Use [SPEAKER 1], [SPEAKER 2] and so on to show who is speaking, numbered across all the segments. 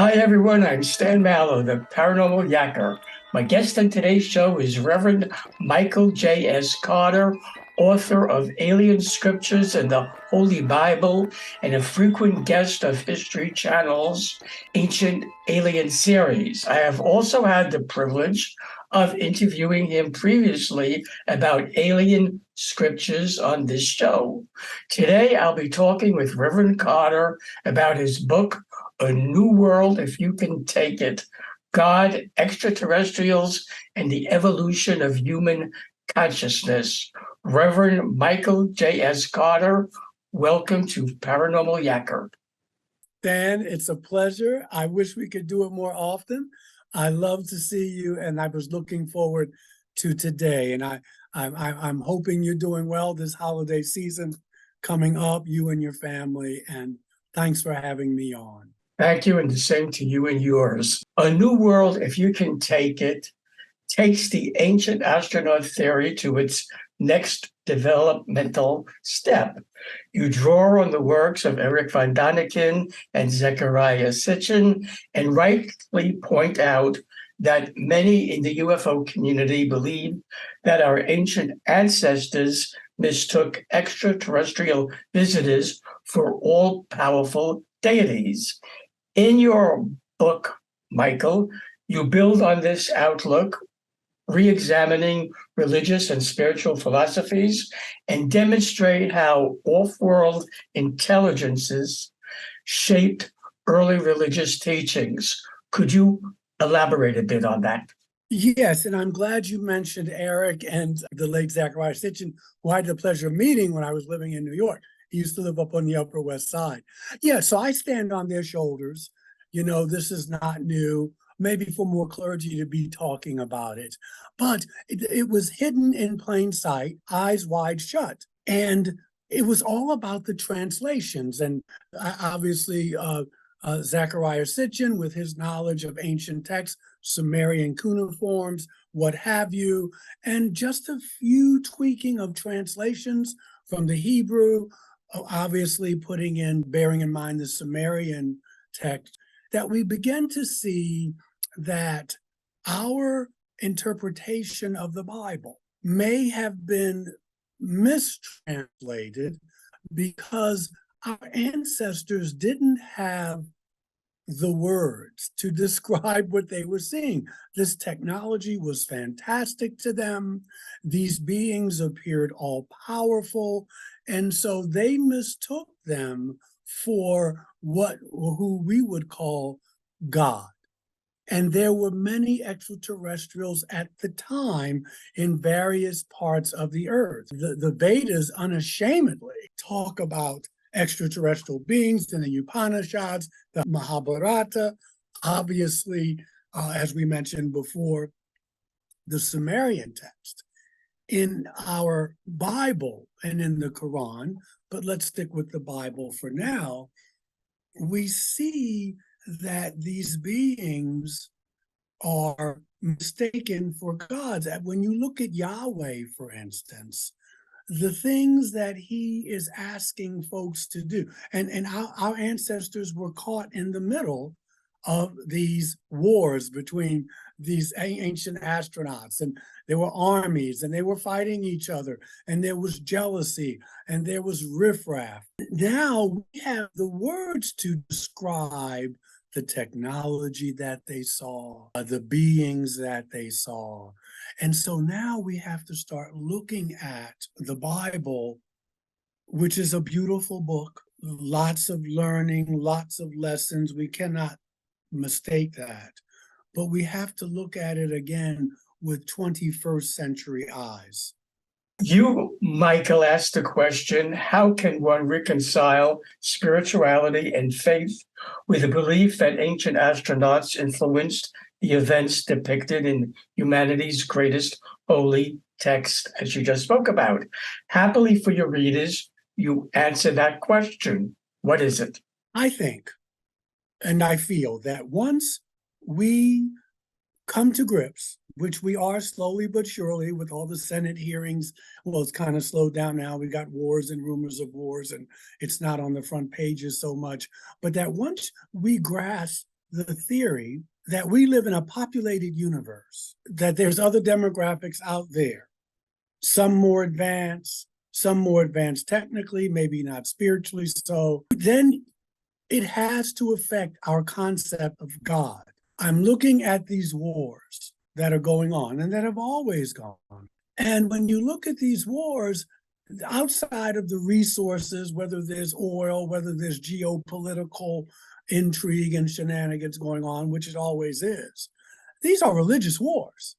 [SPEAKER 1] Hi, everyone. I'm Stan Mallow, the paranormal yacker. My guest on today's show is Reverend Michael JS Carter, author of Alien Scriptures and the Holy Bible, and a frequent guest of History Channel's Ancient Alien series. I have also had the privilege of interviewing him previously about alien scriptures on this show. Today, I'll be talking with Reverend Carter about his book, A New World, If You Can Take It, God, Extraterrestrials, and the Evolution of Human Consciousness. Reverend Michael J.S. Carter, welcome to Paranormal Yacker.
[SPEAKER 2] Dan, it's a pleasure. I wish we could do it more often. I love to see you, and I was looking forward to today. And I'm hoping you're doing well this holiday season coming up, you and your family. And thanks for having me on.
[SPEAKER 1] Thank you, and the same to you and yours. A New World, If You Can Take It, takes the ancient astronaut theory to its next developmental step. You draw on the works of Erich von Danaken and Zecharia Stitchen and rightly point out that many in the UFO community believe that our ancient ancestors mistook extraterrestrial visitors for all-powerful deities. In your book, Michael, you build on this outlook, re-examining religious and spiritual philosophies, and demonstrate how off-world intelligences shaped early religious teachings. Could you elaborate a bit on that?
[SPEAKER 2] Yes, and I'm glad you mentioned Erich and the late Zecharia Stitchen, who I had the pleasure of meeting when I was living in New York. He used to live up on the Upper West Side. Yeah, so I stand on their shoulders. You know, this is not new, maybe for more clergy to be talking about it. But it was hidden in plain sight, eyes wide shut. And it was all about the translations. And obviously, Zecharia Sitchin, with his knowledge of ancient texts, Sumerian cuneiforms, what have you, and just a few tweaking of translations from the Hebrew, obviously bearing in mind the Sumerian text, that we begin to see that our interpretation of the Bible may have been mistranslated because our ancestors didn't have the words to describe what they were seeing. This technology was fantastic to them. These beings appeared all powerful. And so they mistook them for who we would call God. And there were many extraterrestrials at the time in various parts of the earth. The Vedas unashamedly talk about extraterrestrial beings in the Upanishads, the Mahabharata, obviously, as we mentioned before, the Sumerian text. In our Bible and in the Quran, but let's stick with the Bible for now, we see that these beings are mistaken for gods. When you look at Yahweh, for instance, the things that he is asking folks to do, and our ancestors were caught in the middle of these wars between these ancient astronauts, and there were armies and they were fighting each other, and there was jealousy and there was riffraff. Now we have the words to describe the technology that they saw, the beings that they saw. And so now we have to start looking at the Bible, which is a beautiful book, lots of learning, lots of lessons. We cannot mistake that. But we have to look at it again with 21st century eyes.
[SPEAKER 1] You, Michael, asked the question, how can one reconcile spirituality and faith with the belief that ancient astronauts influenced the events depicted in humanity's greatest holy text, as you just spoke about? Happily for your readers, you answer that question. What is it?
[SPEAKER 2] I think, and I feel that once we come to grips, which we are slowly but surely with all the Senate hearings. Well, it's kind of slowed down now. We got wars and rumors of wars, and it's not on the front pages so much. But that once we grasp the theory that we live in a populated universe, that there's other demographics out there, some more advanced technically, maybe not spiritually so, then it has to affect our concept of God. I'm looking at these wars that are going on and that have always gone on. And when you look at these wars, outside of the resources, whether there's oil, whether there's geopolitical intrigue and shenanigans going on, which it always is, these are religious wars.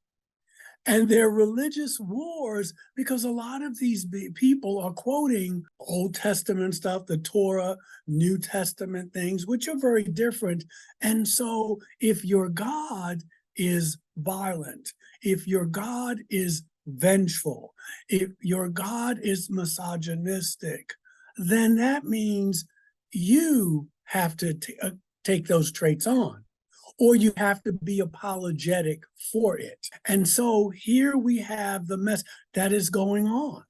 [SPEAKER 2] And they're religious wars because a lot of these people are quoting Old Testament stuff, the Torah, New Testament things, which are very different. And so if your God is violent, if your God is vengeful, if your God is misogynistic, then that means you have to take those traits on, or you have to be apologetic for it. And so here we have the mess that is going on.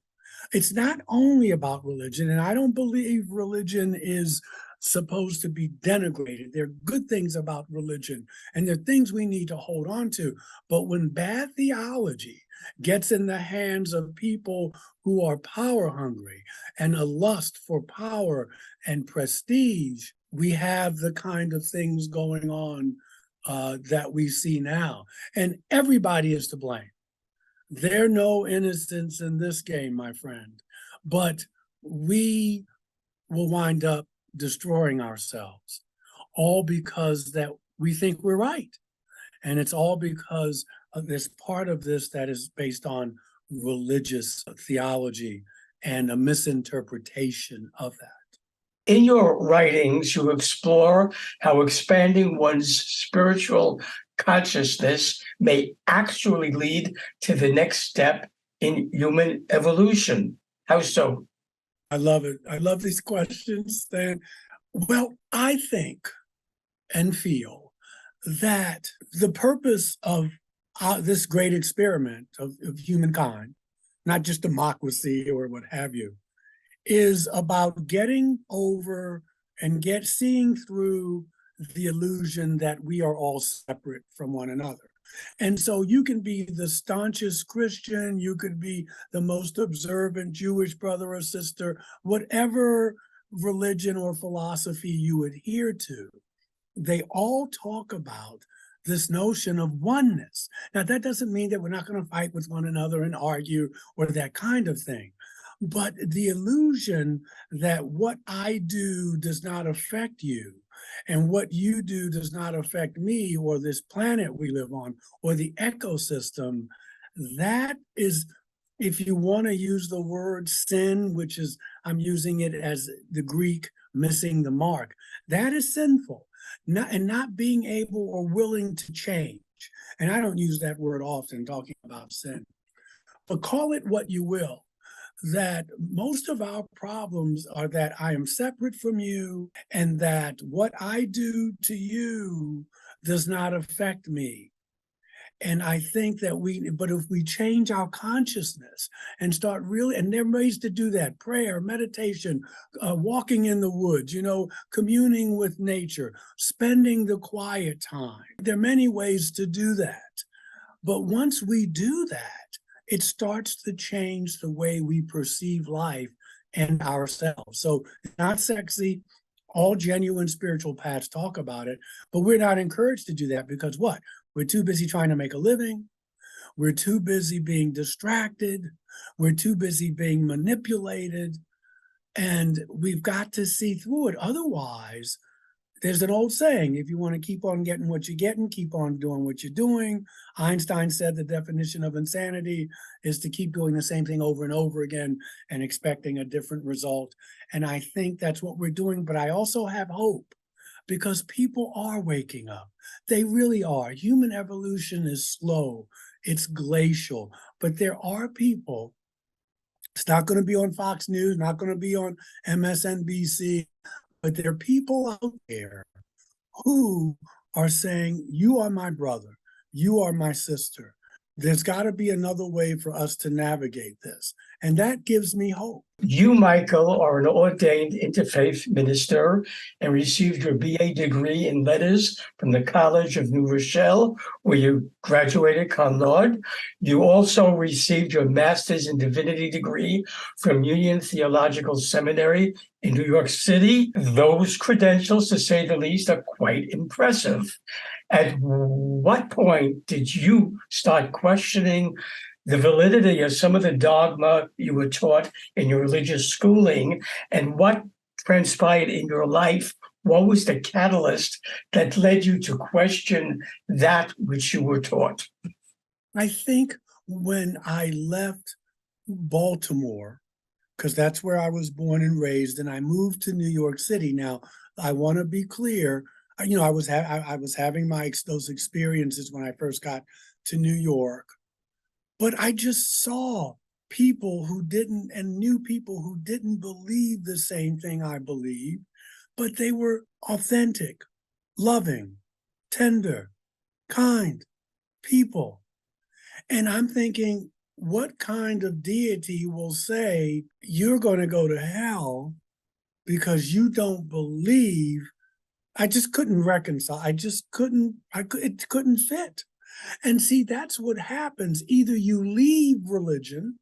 [SPEAKER 2] It's not only about religion, and I don't believe religion is supposed to be denigrated. There are good things about religion, and there are things we need to hold on to. But when bad theology gets in the hands of people who are power hungry and a lust for power and prestige, we have the kind of things going on that we see now. And everybody is to blame. There's no innocence in this game, my friend. But we will wind up destroying ourselves, all because that we think we're right. And it's all because there's part of this that is based on religious theology and a misinterpretation of that.
[SPEAKER 1] In your writings, you explore how expanding one's spiritual consciousness may actually lead to the next step in human evolution. How so?
[SPEAKER 2] I love it. I love these questions, Stan. Well, I think and feel that the purpose of this great experiment of humankind, not just democracy or what have you, is about getting over and seeing through the illusion that we are all separate from one another. And so you can be the staunchest Christian, you could be the most observant Jewish brother or sister, whatever religion or philosophy you adhere to, they all talk about this notion of oneness. Now, that doesn't mean that we're not going to fight with one another and argue or that kind of thing. But the illusion that what I do does not affect you, and what you do does not affect me or this planet we live on or the ecosystem, that is, if you want to use the word sin, which is, I'm using it as the Greek missing the mark, that is sinful. Not being able or willing to change. And I don't use that word often talking about sin, but call it what you will. That most of our problems are that I am separate from you and that what I do to you does not affect me. And I think that but if we change our consciousness and start really, and there are ways to do that, prayer, meditation, walking in the woods, communing with nature, spending the quiet time. There are many ways to do that. But once we do that, it starts to change the way we perceive life and ourselves. So it's not sexy. All genuine spiritual paths talk about it, but we're not encouraged to do that because what? We're too busy trying to make a living. We're too busy being distracted. We're too busy being manipulated. And we've got to see through it. Otherwise, there's an old saying, if you want to keep on getting what you're getting, keep on doing what you're doing. Einstein said the definition of insanity is to keep doing the same thing over and over again and expecting a different result. And I think that's what we're doing. But I also have hope because people are waking up. They really are. Human evolution is slow. It's glacial. But there are people, it's not going to be on Fox News, not going to be on MSNBC, but there are people out there who are saying, you are my brother, you are my sister. There's got to be another way for us to navigate this. And that gives me hope.
[SPEAKER 1] You, Michael, are an ordained interfaith minister and received your BA degree in letters from the College of New Rochelle, where you graduated cum laude. You also received your master's in divinity degree from Union Theological Seminary in New York City. Those credentials, to say the least, are quite impressive. At what point did you start questioning the validity of some of the dogma you were taught in your religious schooling, and what transpired in your life? What was the catalyst that led you to question that which you were taught?
[SPEAKER 2] I think when I left Baltimore, because that's where I was born and raised, and I moved to New York City. Now, I want to be clear. I was having those experiences when I first got to New York, but I just saw people who didn't, and knew people who didn't believe the same thing I believed, but they were authentic, loving, tender, kind people. And I'm thinking, what kind of deity will say you're going to go to hell because you don't believe? I just couldn't reconcile. It couldn't fit. And see, that's what happens. Either you leave religion,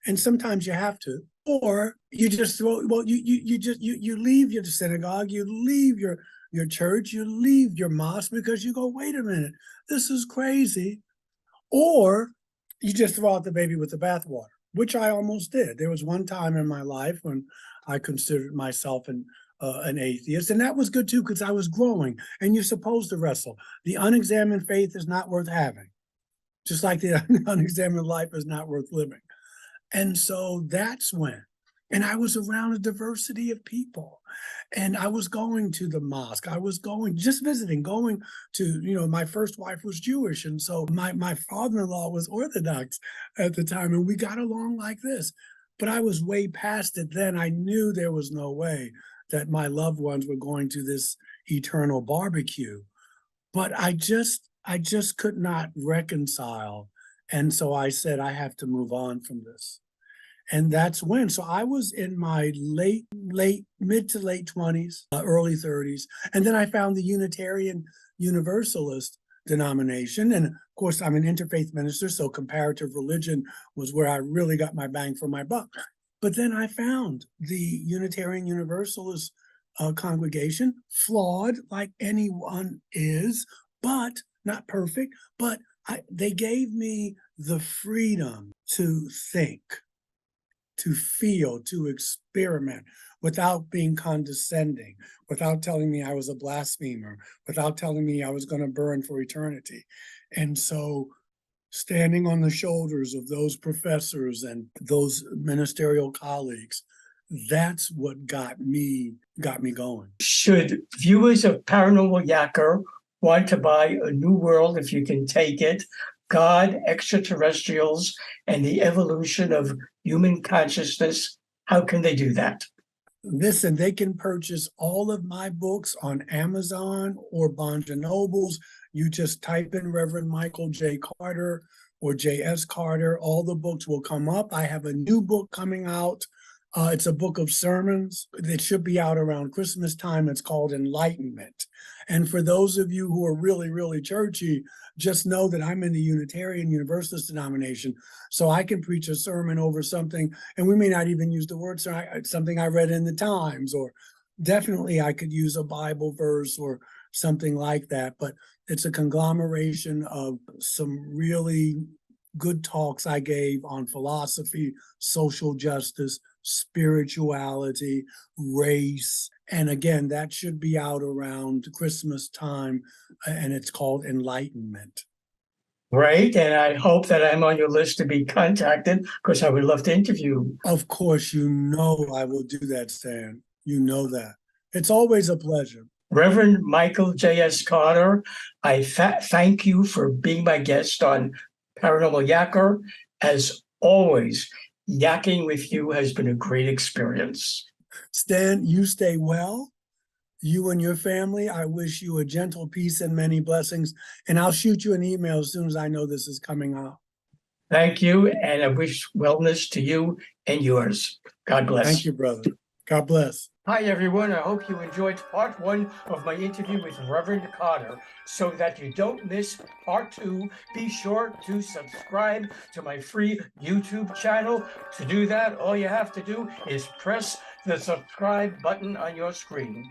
[SPEAKER 2] and sometimes you have to, or you just you leave your synagogue, you leave your church, you leave your mosque because you go, wait a minute, this is crazy. Or you just throw out the baby with the bathwater, which I almost did. There was one time in my life when I considered myself an atheist, and that was good too, because I was growing, and you're supposed to wrestle. The unexamined faith is not worth having, just like the unexamined life is not worth living. And so that's when, and I was around a diversity of people, and I was going to the mosque. I was just visiting, going to, my first wife was Jewish. And so my father-in-law was Orthodox at the time, and we got along like this. But I was way past it then. I knew there was no way that my loved ones were going to this eternal barbecue. But I just could not reconcile. And so I said, I have to move on from this. And that's when, so I was in my mid to late 20s, early 30s. And then I found the Unitarian Universalist denomination. And of course, I'm an interfaith minister, so comparative religion was where I really got my bang for my buck. But then I found the Unitarian Universalist congregation, flawed like anyone is, but not perfect. But they gave me the freedom to think, to feel, to experiment without being condescending, without telling me I was a blasphemer, without telling me I was going to burn for eternity. And so standing on the shoulders of those professors and those ministerial colleagues, that's what got me going.
[SPEAKER 1] Should viewers of Paranormal Yacker want to buy A New World, If You Can Take It, God, Extraterrestrials, and the Evolution of Human Consciousness, how can they do that?
[SPEAKER 2] Listen, they can purchase all of my books on Amazon or Barnes & Nobles. You just type in Reverend Michael J. Carter or JS Carter. All the books will come up. I have a new book coming out. It's a book of sermons that should be out around Christmas time. It's called Enlightenment. And for those of you who are really, really churchy, just know that I'm in the Unitarian Universalist denomination. So I can preach a sermon over something, and we may not even use the word something I read in the Times, or definitely I could use a Bible verse or something like that. But it's a conglomeration of some really good talks I gave on philosophy, social justice, spirituality, race. And again, that should be out around Christmas time, and it's called Enlightenment.
[SPEAKER 1] Great. And I hope that I'm on your list to be contacted, because I would love to interview.
[SPEAKER 2] Of course, I will do that, Stan. You know that. It's always a pleasure.
[SPEAKER 1] Reverend Michael JS Carter, I thank you for being my guest on Paranormal Yacker. As always, yakking with you has been a great experience.
[SPEAKER 2] Stan, you stay well. You and your family, I wish you a gentle peace and many blessings. And I'll shoot you an email as soon as I know this is coming out.
[SPEAKER 1] Thank you, and I wish wellness to you and yours. God bless.
[SPEAKER 2] Thank you, brother. God bless.
[SPEAKER 1] Hi, everyone. I hope you enjoyed part 1 of my interview with Reverend Carter. So that you don't miss part 2, be sure to subscribe to my free YouTube channel. To do that, all you have to do is press the subscribe button on your screen.